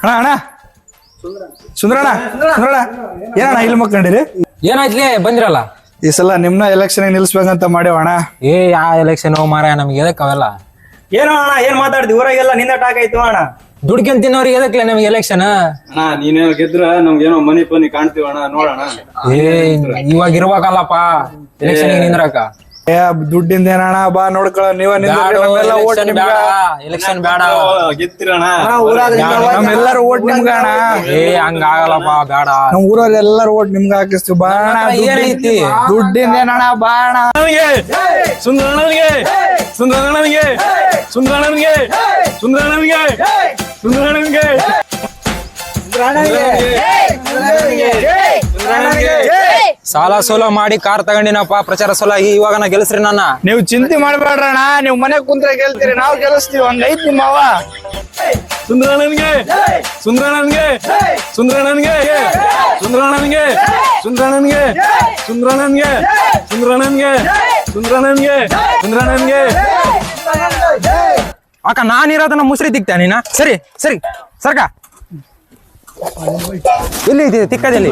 ಅಣ್ಣ ಅಣ್ಣ ಸುಂದ್ರಣ್ಣ ಸುಂದ್ರಣ್ಣ ಏನಣ್ಣ ಇಲ್ಲಿ ಮಕ್ಕಂಡಿರಿ? ಏನಾಯ್ತ್ಲಿ ಬಂದಿರಲ್ಲ? ಈ ಸಲ ನಿಮ್ನ ಎಲೆಕ್ಷನ್ ನಿಲ್ಸ್ಬೇಕಂತ ಮಾಡ್ಯಾವಣ್ಣ. ಯಾವ ಎಲೆಕ್ಷನ್ ಮಾರ ನಮ್ಗೆ ಎದಕ್ ಅವೆಲ್ಲ? ಏನೋ ಅಣ್ಣ ಏನ್ ಮಾತಾಡ್ತಿ? ಊರಾಗೆಲ್ಲ ನಿಂದ ಟಾಕ್ ಆಯ್ತು ಅಣ್ಣ. ದುಡ್ಕೊಂಡ್ ತಿನ್ನೋರಿಗೆ ಎದಕ್ಲೆ ನಮ್ಗೆ ಎಲೆಕ್ಷನ್? ಅಣ್ಣ ನೀನೇನೋ ಗೆದ್ರ ನಮ್ಗೇನೋ ಮನಿ ಪನಿ ಕಾಣ್ತೀವ ಅಣ್ಣ, ನೋಡೋಣ. ಇವಾಗ ಇರ್ಬೇಕಲ್ಲಪ್ಪ ಎಲೆಕ್ಷನ್ ನಿಂದ್ರಕ. ದುಡ್ಡಿಂದ ಏನಣ್ಣ ಬಾ ನೋಡ್ಕೊಳ ನೀವ ಎಲೆಕ್ಷನ್ ಬೇಡ ಗೆತ್ತಿರಣ ನಮ್ಮೆಲ್ಲರೂ ಓಟ್ ನಿಮ್ಗ ಅಣ್ಣ. ಹಂಗ ಆಗಲ್ಲಪ್ಪ, ಬೇಡ. ನಮ್ ಊರಲ್ಲಿ ಎಲ್ಲರೂ ಓಟ್ ನಿಮ್ಗ ಹಾಕಿಸ್ತೀವಿ ಬಾ ಅಣ್ಣ. ಏನೈತಿ ದುಡ್ಡಿಂದ ಏನಣ್ಣ ಬಾ ಅಣ್ಣ. ಸುಂದರಣ್ಣನಿಗೆ ಸುಂದರಣ್ಣನಿಗೆ ಸುಂದರಣ್ಣನಿಗೆ ಸುಂದರಣ್ಣನಿಗೆ ಸುಂದರಣ್ಣನಿಗೆ ಸಾಲ ಸೋಲ ಮಾಡಿ ಕಾರ್ ತಗೊಂಡಿನಪ್ಪ, ಪ್ರಚಾರ ಸೋಲ ಇವಾಗ ನಾ ಗೆಲ್ಸ್ರಿ ನನ್ನ. ನೀವು ಚಿಂತೆ ಮಾಡ್ಬೇಡ್ರಣ್ಣ, ನೀವು ಮನೆ ಕುಂತ್ರೆ ಗೆಲ್ತೀರಿ, ನಾವು ಗೆಲ್ಲಿಸ್ತೀವಿ. ಹಂಗೈತ್ ನಿಮ್ಮವ. ಸುಂದರಣ್ಣನಿಗೆ ಸುಂದರಣ್ಣನಿಗೆ ಸುಂದರಣ್ಣನಿಗೆ ಸುಂದರಣ್ಣನಿಗೆ ಸುಂದರಣ್ಣನಿಗೆ ಸುಂದರಣ್ಣನಿಗೆ ಸುಂದರಣ್ಣನಿಗೆ ಸುಂದರಣ್ಣನಿಗೆ ಸುಂದರಣ್ಣನಿಗೆ ಅಕ್ಕ ನಾನಿರೋದನ್ನ ಮುಸ್ರಿ ತಿಕ್ತ ನೀನ. ಸರಿ ಸರಿ ಸರ್ಕ ಎಲ್ಲಿ ಇದೆ ತಿಕ್ಕದಲ್ಲಿ?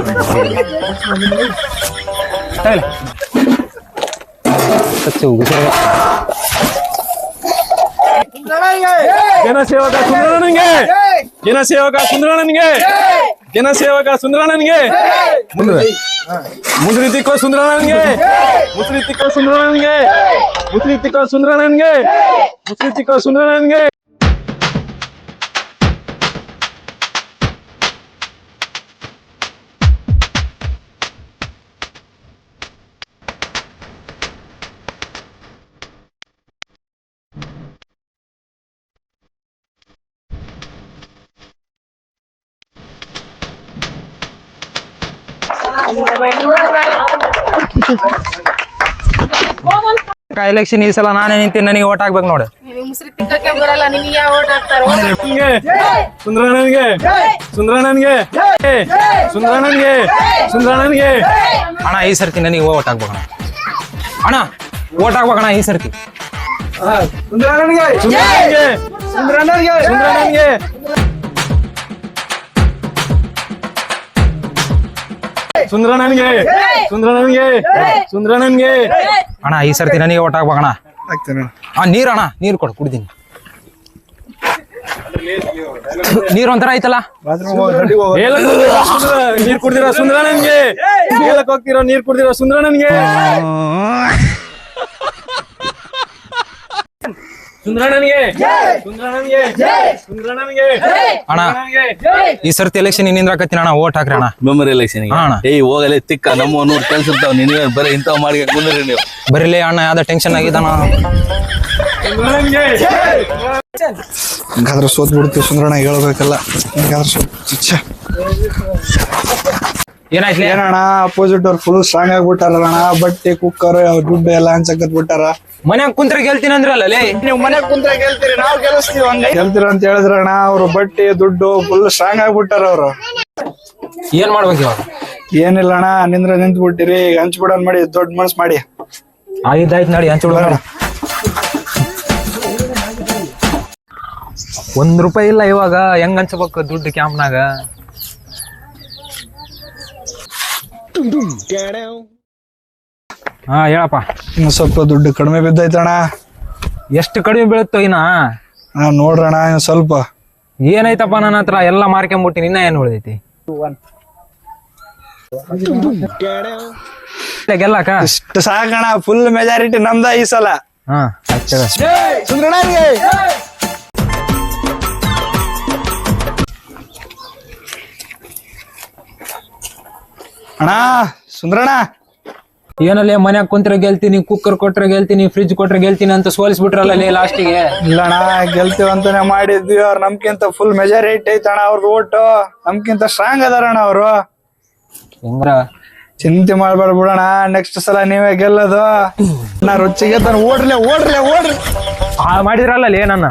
ಜನಸೇವಕ ಸುಂದರಣ್ಣನಿಗೆ ಜನಸೇವಕ ಸುಂದರಣ್ಣನಿಗೆ ಜನಸೇವಕ ಸುಂದರಣ್ಣನಿಗೆ ಮುಸ್ರಿ ತಿಕ್ಕೋ ಸುಂದರಣ್ಣನಿಗೆ ಮುಸ್ರಿ ತಿಕ್ಕೋ ಸುಂದರಣ್ಣನಿಗೆ ಮುಸ್ರಿ ತಿಕ್ಕೋ ಸುಂದರಣ್ಣನಿಗೆ ಮುಸ್ರಿ ತಿಕ್ಕೋ ಸುಂದರಣ್ಣನಿಗೆ ಎಲೆಕ್ಷನ್ ಈ ಸಲ ನಾನೇ ನಿಂತೀನಿ, ನನಗೆ ಓಟ್ ಹಾಕ್ಬೇಕು ನೋಡು. ಸುಂದರಣ್ಣನಿಗೆ ಸುಂದರಣ್ಣನಿಗೆ ಸುಂದರಣ್ಣನಿಗೆ ಸುಂದರಣ್ಣನಿಗೆ ಅಣ್ಣ ಈ ಸರ್ತಿ ನನಗೆ ಓಟ್ ಹಾಕ್ಬೇಕಣ್ಣ. ಅಣ್ಣ ಓಟ್ ಹಾಕ್ಬೇಕಣ್ಣ ಈ ಸರ್ತಿ. ಸುಂದರಣ್ಣನಿಗೆ ಸುಂದರಣ್ಣನಿಗೆ ಸುಂದರಣ್ಣನಿಗೆ ಸುಂದರಣ್ಣನಿಗೆ ಸುಂದರಣ್ಣನಿಗೆ ಸುಂದರಣ್ಣನಿಗೆ ಸುಂದರಣ್ಣನಿಗೆ ಅಣ್ಣ ಈ ಸರ್ತಿ ನನಗೆ ಓಟ್ ಹಾಕ್ಬೇಕಣ್ಣ. ಆಗ್ತೇನೆ ನೀರಣ್ಣ, ನೀರು ಕೊಡು ಕುಡ್ತೀನಿ. ನೀರು ಒಂಥರ ಐತಲ್ಲ. ನೀರ್ ಕುಡ್ದಿರೋ ಸುಂದರಣ್ಣನಿಗೆ ಹೇಳಕ್ ಹೋಗ್ತಿರೋ ನೀರ್ ಕುಡ್ದಿರೋ ಸುಂದರಣ್ಣನಿಗೆ ಸುಂದರಣ್ಣನಿಗೆ ಸುಂದರಣ್ಣನಿಗೆ ಸುಂದರಣ್ಣನಿಗೆ ಅಣ್ಣ ಈ ಸರ್ತಿ ಎಲೆಕ್ಷನ್ ನಿಂದ್ರಾಕತ್ತೀನಿ ಅಣ್ಣ, ಓಟ್ ಹಾಕ್ರಿ ಅಣ್ಣ. ಮೆಮೊರಿ ಎಲೆಕ್ಷನ್ ಹೋಗಲೇ ತಿಕ್ಕ ನಮ್ಮ 100 ಕೆಲ್ಸ ಇರ್ತಾವ. ನಿನಗೆ ಬರೀ ಇಂಥವ್ ಮಾಡಿ ಕುಂದ್ರಿ ನೀವು. ಬರೀಲಿ ಅಣ್ಣ, ಯಾವ್ದೋ ಟೆನ್ಷನ್ ಆಗಿದ್ದಾನ. ಹಂಗಾದ್ರೆ ಸೋತ್ ಬಿಡ್ತೀವಿ ಸುಂದರಣ್ಣ, ಹೇಳ್ಬೇಕಲ್ಲ. ಹಂಗಾದ್ರೆ ಏನಾಯ್ತು ಏನಣ್ಣ ಅಪೋಸಿಟ್ ಅವ್ರು ಫುಲ್ ಸ್ಟ್ರಾಂಗ್ ಆಗ್ಬಿಟ್ಟಾರಣ್ಣ. ಬಟ್ಟೆ ಕುಕ್ಕರ್ ದುಡ್ಡು ಎಲ್ಲ ಹಂಚಕತ್ ಬಿಟ್ಟಾರ. ಮನ್ಯಾಗ ಕುಂತ್ರೆ ಗೆಲ್ತೀನಿ ಅಂದ್ರಲ್ಲ ಲೇ. ನೀವು ಮನೆ ಕುಂತ್ರೆ ಗೆಲ್ತೀರಿ, ನಾವು ಗೆಲ್ಲಿಸ್ತೀವಿ. ಹಂಗ ಗೆಲ್ತೀರ ಅಂತ ಹೇಳಿದ್ರಣ್ಣ. ಅವ್ರು ಬಟ್ಟೆ ದುಡ್ಡು ಫುಲ್ ಸ್ಟ್ರಾಂಗ್ ಆಗ್ಬಿಟ್ಟಾರ ಅವ್ರು. ಏನ್ ಮಾಡ್ಬೇಕು ಇವಾಗ? ಏನಿಲ್ಲ ಅಣ್ಣ, ನಿಂದ್ರ ನಿಂತ್ ಬಿಟ್ಟಿರಿ. ಈಗ ಹಂಚ್ಬಿಡೋನ್ ಮಾಡಿ, ದೊಡ್ಡ ಮನ್ಸ್ ಮಾಡಿ. ಆಯ್ತಾಯ್ತು ನೋಡಿ ಹಂಚ್ಬಿಡೋಣ. ₹1 ಇಲ್ಲ ಇವಾಗ, ಹೆಂಗ್ ಹಂಚ್ಬೇಕು ದುಡ್ಡು ಕ್ಯಾಂಪ್ನಾಗ? ಹಾ ಹೇಳಪ್ಪ. ಇನ್ನು ಸ್ವಲ್ಪ ದುಡ್ಡು ಕಡಿಮೆ ಬಿದ್ದೈತಣ್ಣ. ಎಷ್ಟು ಕಡಿಮೆ ಬೀಳುತ್ತೋ ಇನ್ನ? ನೋಡ್ರಣ್ಣ ಇನ್ನು ಸ್ವಲ್ಪ. ಏನೈತಪ್ಪ ನನ್ನ ಹತ್ರ ಎಲ್ಲ ಮಾರ್ಕೊಂಬಿಟ್ಟಿನಿ, ಇನ್ನ ಏನ್ ಉಳಿದೈತಿ? ಗೆಲ್ಲಕ ಇಷ್ಟು ಸಾಕಣ. ಫುಲ್ ಮೆಜಾರಿಟಿ ನಮ್ದ ಈ ಸಲ. ಹಾ ಸುಂದರಣ್ಣನಿಗೆ ಅಣ್ಣ. ಸುಂದರಣ್ಣ ಏನಲ್ಲಿ ಮನ್ಯಾಗ ಕುಂತ್ರೆ ಗೆಲ್ತೀನಿ, ಕುಕ್ಕರ್ ಕೊಟ್ರೆ ಗೆಲ್ತೀನಿ, ಫ್ರಿಜ್ ಕೊಟ್ರೆ ಗೆಲ್ತೀನಿ ಅಂತ ಸೋಲಿಸ್ಬಿಟ್ರಲ್ಲ ಲಾಸ್ಟಿಗೆ. ಇಲ್ಲಣ್ಣ, ಗೆಲ್ತೀವಿ ಅಂತಾನೆ ಮಾಡಿದ್ವಿ. ಅವ್ರು ನಮ್ಕಿಂತ ಫುಲ್ ಮೆಜಾರಿಟಿ ಐತಣ್ಣ. ಅವ್ರದ್ದು ಓಟು ನಮ್ಕಿಂತ ಸ್ಟ್ರಾಂಗ್ ಅದಾರಣ್ಣ ಅವರು. ಹೆಂಗ್ರ ಚಿಂತೆ ಮಾಡ್ಬೇಡ ಬಿಡೋಣ, ನೆಕ್ಸ್ಟ್ ಸಲ ನೀವೇ ಗೆಲ್ಲೋದು. ನಾ ರುಚಿಗೆ ಓಡ್ರಿ ಓಡ್ರಿ ಓಡ್ರಿ ಮಾಡಿದ್ರಲ್ಲ ನನ್ನ